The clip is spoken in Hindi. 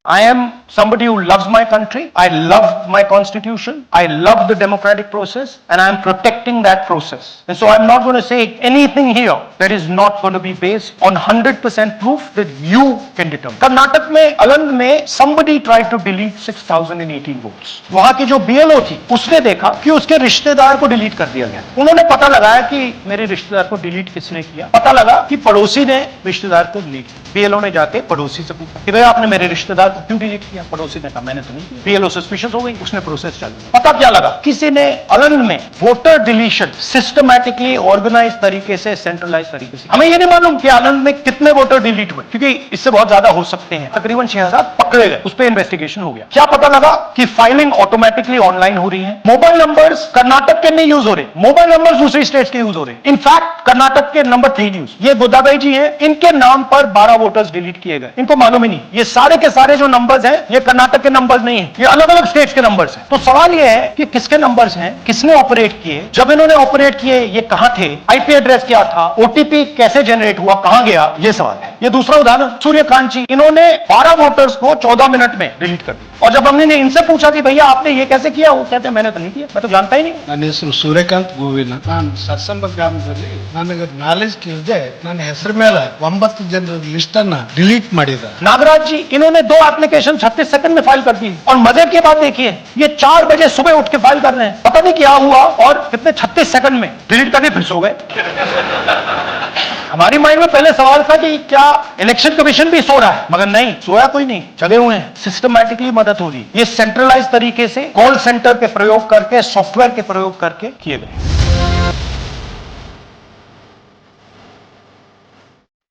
I am somebody who loves my country. I love my constitution. I love the democratic process, and I am protecting that process. And so I'm not going to say anything here that is not going to be based on 100% proof that you can determine. Karnataka में अलंग में somebody tried to delete 6,018 votes. वहां की जो BLO थी उसने देखा कि उसके रिश्तेदार को डिलीट कर दिया गया. उन्होंने पता लगाया कि मेरे रिश्तेदार को डिलीट किसने किया. पता लगा कि पड़ोसी ने रिश्तेदार को डिलीट किया. BLO ने जाके पड़ोसी से पूछा कि भाई आपने मेरे रिश्तेदार को क्यों डिलीट किया. पड़ोसी ने कहा मैंने तो नहीं किया. BLO सस्पिशियस हो गई. उसने प्रोसेस चालू किया. पता क्या लगा, किसी ने अलंग में वोटर डिलीशन सिस्टमैटिकली ऑर्गेनाइज तरीके से, सेंट्रलाइज तरीके से. हमें ये नहीं मालूम कि अलंग में कितने वोटर डिलीट हुए, क्योंकि इससे बहुत ज्यादा हो सकते हैं. तकरीबन 6,000 पकड़े गए. उस पर इन्वेस्टिगेशन हो गया. क्या पता लगा कि फाइलिंग ऑटोमेटिकली ऑनलाइन हो रही है. मोबाइल नंबर्स कर्नाटक के नहीं यूज हो रहे, मोबाइल नंबर्स दूसरी स्टेट्स के यूज हो रहे. इनफैक्ट कर्नाटक के नंबर 3 न्यूज, ये गोदाबाई जी हैं, इनके नाम पर 12 वोटर्स डिलीट किए गए. इनको मालूम ही नहीं. ये सारे के सारे जो नंबर्स हैं ये कर्नाटक के नंबर्स नहीं है, ये अलग अलग स्टेट्स के नंबर्स हैं. तो सवाल ये है कि किसके नंबर्स हैं, किसने ऑपरेट किए, जब इन्होंने ऑपरेट किए ये कहां थे, आईपी एड्रेस क्या था, ओटीपी कैसे जनरेट हुआ, कहां गया, ये सवाल है. ये दूसरा उदाहरण सूर्यकांत जी, इन्होंने 12 वोटर्स को 14 मिनट में डिलीट कर दिया. और जब हमने इनसे पूछा कि भैया आपने ये कैसे किया, वो कहते हैं मैंने तो नहीं किया, मैं तो जानता ही नहीं. ನನ್ನ ಹೆಸರು ಸೂರ್ಯಕಾಂತ್ ಗೋವಿನ. ನಾನು ಸತ್ಸಂಬ ಗ್ರಾಮದಲ್ಲಿ ನನಗೆ ನಾಲೆಜ್ ಕೇಳಿದೆ, ನನ್ನ ಹೆಸರು ಮೇಲೆ 9 ಜನರ ಲಿಸ್ಟ್ ಅನ್ನ ಡಿಲೀಟ್ ಮಾಡಿದ. नागराज जी, इन्होंने 2 एप्लीकेशन 36 सेकंड में फाइल कर दी. और मजे की बात देखिए, ये 4 बजे सुबह उठ के फाइल कर रहे हैं. पता नहीं क्या हुआ और कितने 36 सेकंड में डिलीट करके फिर सो गए. हमारी माइंड में पहले सवाल था कि क्या इलेक्शन कमीशन भी सो रहा है, मगर नहीं, सोया कोई नहीं, जगे हुए हैं. सिस्टमैटिकली मदद हो रही. ये सेंट्रलाइज तरीके से कॉल सेंटर के प्रयोग करके, सॉफ्टवेयर के प्रयोग करके किए गए.